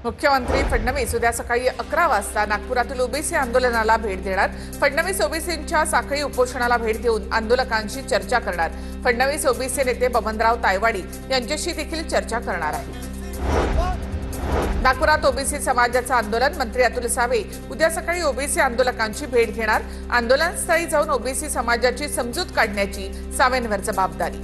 मुख्यमंत्री फडणवीस उद्या सकाळी 11 वाजता नागपुरातील ओबीसी आंदोलनाला भेट देणार। फडणवीस ओबीसींच्या साखळी उपोषणाला भेट देऊन आंदोलकांशी चर्चा करणार। फडणवीस ओबीसी नेते बबनराव तायवाडी यांच्याशी देखील चर्चा करणार आहेत। नागपुरात ओबीसी समाजाचं आंदोलन मंत्री अतुल सावे उद्या सकाळी ओबीसी आंदोलकांची भेट घेणार। आंदोलनस्थळी जाऊन ओबीसी समाजाची समजूत काढण्याची सावेंवर जबाबदारी।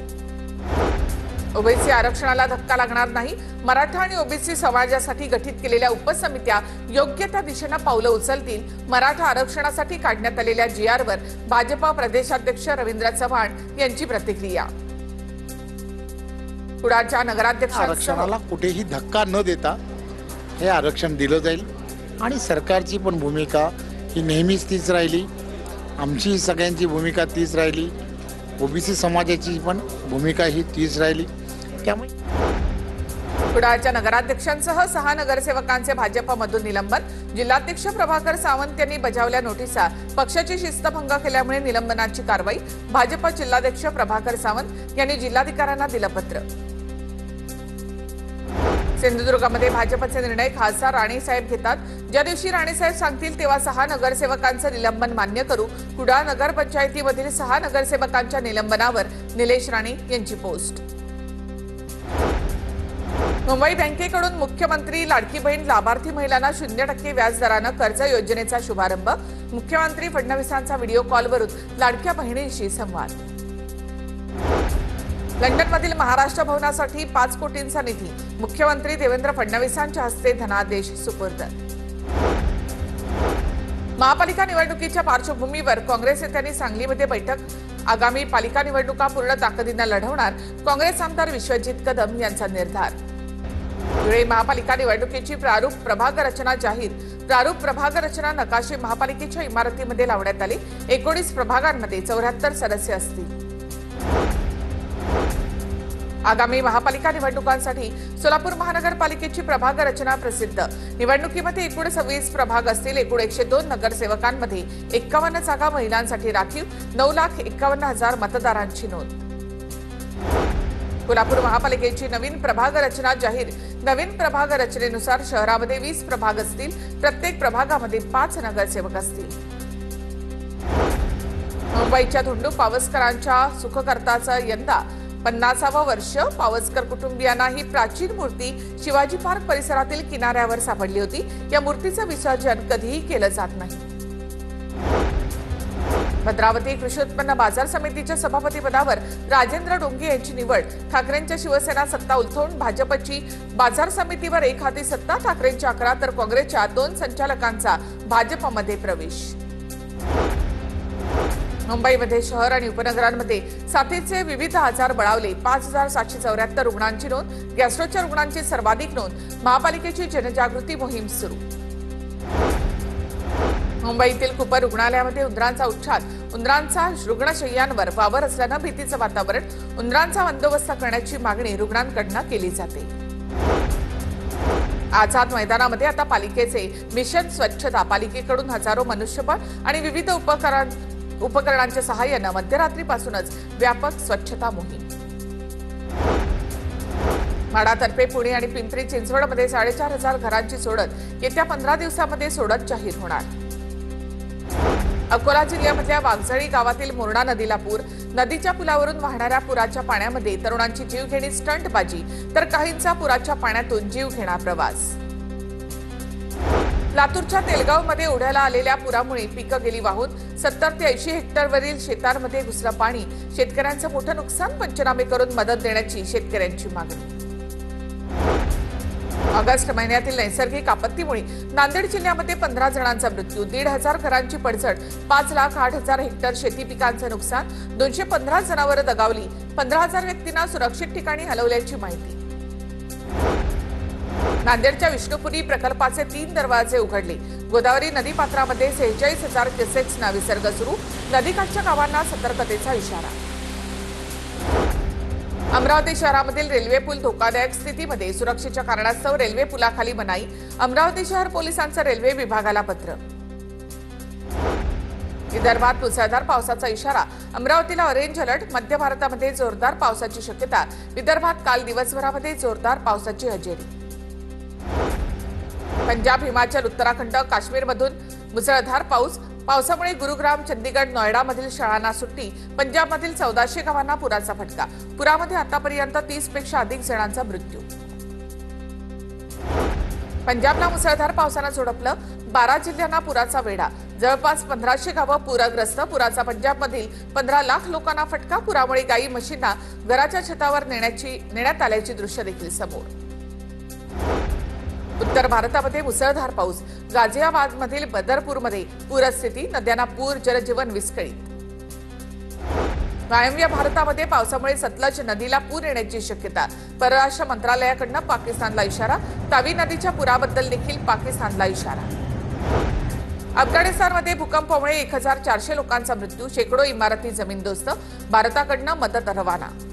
ओबीसी आरक्षणाला धक्का लागणार नाही। मराठा आणि ओबीसी समाजासाठी गठीत केलेल्या उपसमित्या योग्य त्या दिशेने पावलं उचलतील। मराठा आरक्षणासाठी काढण्यात आलेल्या जीआरवर भाजपा प्रदेशाध्यक्ष रवींद्र चव्हाण यांची प्रतिक्रिया। कुडाळच्या आरक्षणाला कुठेही धक्का न देता हे आरक्षण दिलं जाईल आणि सरकारची पण भूमिका ही नेहमीच तीच राहिली। आमची सगळ्यांची भूमिका तीच राहिली। ओबीसी समाजाची पण भूमिका ही तीच राहिली। त्यामुळे कुडाळच्या नगराध्यक्षांसह 6 नगरसेवकांचे भाजपमधून निलंबन। जिल्हाध्यक्ष प्रभाकर सावंत यांनी बजावल्या नोटिसा। पक्षाची शिस्तभंग केल्यामुळे निलंबनाची कारवाई। भाजप जिल्हाध्यक्ष प्रभाकर सावंत यांनी जिल्हाधिकाऱ्यांना दिलं पत्र। सिंधुदुर्गमध्ये भाजपचे निर्णय खासदार राणेसाहेब घेतात। ज्या दिवशी राणेसाहेब सांगतील तेव्हा 6 नगरसेवकांचं निलंबन मान्य करू। कुडाळ नगर पंचायतीमधील 6 नगरसेवकांच्या निलंबनावर निलेश राणे यांची पोस्ट। मुंबई बँकेकडून मुख्यमंत्री लाडकी बहीण लाभार्थी महिलांना 0% व्याज दराने कर्ज योजनेचा शुभारंभ। मुख्यमंत्री फडणवीसांचा व्हिडिओ कॉलवरून लाडक्या बहिणींशी संवाद। लंडनमधील महाराष्ट्र भवनासाठी 5 कोटींचा निधी। मुख्यमंत्री देवेंद्र फडणवीसांच्या हस्ते धनादेश सुपूर्द। महापालिका निवडणुकीच्या पार्श्वभूमीवर काँग्रेस नेत्यांनी सांगलीमध्ये बैठक। आगामी पालिका निवडणुका पूर्ण ताकदीने लढवणार काँग्रेस आमदार विश्वजित कदम यांचा निर्धार। धुळे महापालिका निवडणुकीची प्रारूप प्रभाग रचना जाहीर। प्रारूप प्रभाग रचना नकाशे महापालिकेच्या इमारतीमध्ये लावण्यात आले। 19 प्रभागांमध्ये 74 सदस्य असतील। आगामी महापालिका निवडणुकांसाठी सोलापूर महानगरपालिकेची प्रभाग रचना प्रसिद्ध। निवडणुकीमध्ये एकूण 26 प्रभाग असतील। एकूण 102 नगरसेवकांमध्ये 51 जागा महिलांसाठी राखीव। 9,51,000 मतदारांची नोंद। कोल्हापूर महापालिकेची नवीन प्रभाग रचना जाहीर। नवीन प्रभाग रचनेनुसार शहरामध्ये 20 प्रभाग असतील। प्रत्येक प्रभागामध्ये 5 नगरसेवक असतील। मुंबईच्या धोंडू पावसकरांच्या सुखकर्ताचं यंदा 50वं वर्ष। पावसकर कुटुंबियांना ही प्राचीन मूर्ती शिवाजी पार्क परिसरातील किनाऱ्यावर सापडली होती। या मूर्तीचं विसर्जन कधीही केलं जात नाही। भद्रावती कृषी उत्पन्न बाजार समितीच्या सभापतीपदावर राजेंद्र डोंगे यांची निवड। ठाकरेंच्या शिवसेना सत्ता उलथवून भाजपची बाजार समितीवर एक हाती सत्ता। ठाकरेंच्या 11 तर काँग्रेसच्या 2 संचालकांचा भाजपमध्ये प्रवेश। मुंबईमध्ये शहर आणि उपनगरांमध्ये साथीचे विविध आजार बळावले। 5,774 रुग्णांची नोंद। गॅस्ट्रोच्या रुग्णांची सर्वाधिक नोंद। महापालिकेची जनजागृती मोहीम सुरू। मुंबईतील कुपर रुग्णालयामध्ये उंदरांचा उच्छाद। उंदरांचा रुग्णशय्यांवर वावर असल्यानं भीतीचं वातावरण। उंदरांचा बंदोबस्त करण्याची मागणी रुग्णांकडून केली जाते। आझाद मैदानामध्ये आता पालिकेचे मिशन स्वच्छता। पालिकेकडून हजारो मनुष्यबळ आणि विविध उपकरणांच्या सहाय्याने मध्यरात्रीपासूनच व्यापक स्वच्छता मोहीम। माढातर्फे पुणे आणि पिंपरी चिंचवडमध्ये 4,500 घरांची सोडत येत्या 15 दिवसांमध्ये सोडत जाहीर होणार। अकोला जिल्ह्यामधल्या वाघजळी गावातील मोरणा नदीला पूर। नदीच्या पुलावरून वाहणाऱ्या पुराच्या पाण्यामध्ये तरुणांची जीवघेणी स्टंटबाजी तर काहींचा पुराच्या पाण्यातून जीवघेणा प्रवास। लातूरच्या तेलगावमध्ये ओढ्याला आलेल्या पुरामुळे पिकं गेली वाहून। 70 ते 80 हेक्टरवरील शेतांमध्ये घुसलं पाणी। शेतकऱ्यांचं मोठं नुकसान। पंचनामे करून मदत देण्याची शेतकऱ्यांची मागणी। ऑगस्ट महिन्यातील नैसर्गिक आपत्तीमुळे नांदेड जिल्ह्यामध्ये 15 जणांचा मृत्यू। 1,500 घरांची पडझड। 5,08,000 हेक्टर शेती पिकांचं नुकसान। 215 जनावरं दगावली। 15,000 व्यक्तींना सुरक्षित ठिकाणी हलवल्याची माहिती। नांदेडच्या विष्णुपुरी प्रकल्पाचे 3 दरवाजे उघडले। गोदावरी नदीपात्रामध्ये 46,000 क्युसेक्सना विसर्ग सुरू। नदीकाठच्या गावांना सतर्कतेचा इशारा। अमरावती शहरामधील रेल्वे पूल धोकादायक स्थितीमध्ये। सुरक्षेच्या कारणास्तव रेल्वे पुलाखाली मनाई। अमरावती शहर पोलिसांचं रेल्वे विभागाला पत्र। विदर्भात मुसळधार पावसाचा इशारा। अमरावतीला ऑरेंज अलर्ट। मध्य भारतामध्ये जोरदार पावसाची शक्यता। विदर्भात काल दिवसभरामध्ये जोरदार पावसाची हजेरी। पंजाब, हिमाचल, उत्तराखंड, काश्मीरमधून मुसळधार पाऊस. पावसामुळे गुरुग्राम, चंदीगड, नोएडामधील शाळांना सुट्टी. पंजाबमधील 1400 गावांना पुराचा फटका. पुरामध्ये आतापर्यंत 30 पेक्षा अधिक जणांचा मृत्यू. पंजाबला मुसळधार पावसानं झोडपलं. 12 जिल्ह्यांना पुराचा वेढा. जवळपास 1500 गावं पूरग्रस्त. पुराचा पंजाबमधील 15 लाख लोकांना फटका. पुरामुळे गायी म्हशींना घराच्या छतावर नेण्यात आल्याची दृश्य देखील समोर. उत्तर भारतामध्ये मुसळधार पाऊस. गाझियाबादमधील बदरपूरमध्ये पूरस्थिती. नद्यांना पूर, जनजीवन विस्कळीत. वायव्य भारतामध्ये पावसामुळे सतलज नदीला पूर येण्याची शक्यता. परराष्ट्र मंत्रालयाकडून पाकिस्तानला इशारा. तावी नदीच्या पुराबद्दल देखील पाकिस्तानला इशारा. अफगाणिस्तानमध्ये भूकंपामुळे 1400 लोकांचा मृत्यू. शेकडो इमारती जमीनदोस्त. भारताकडून मदत रवाना.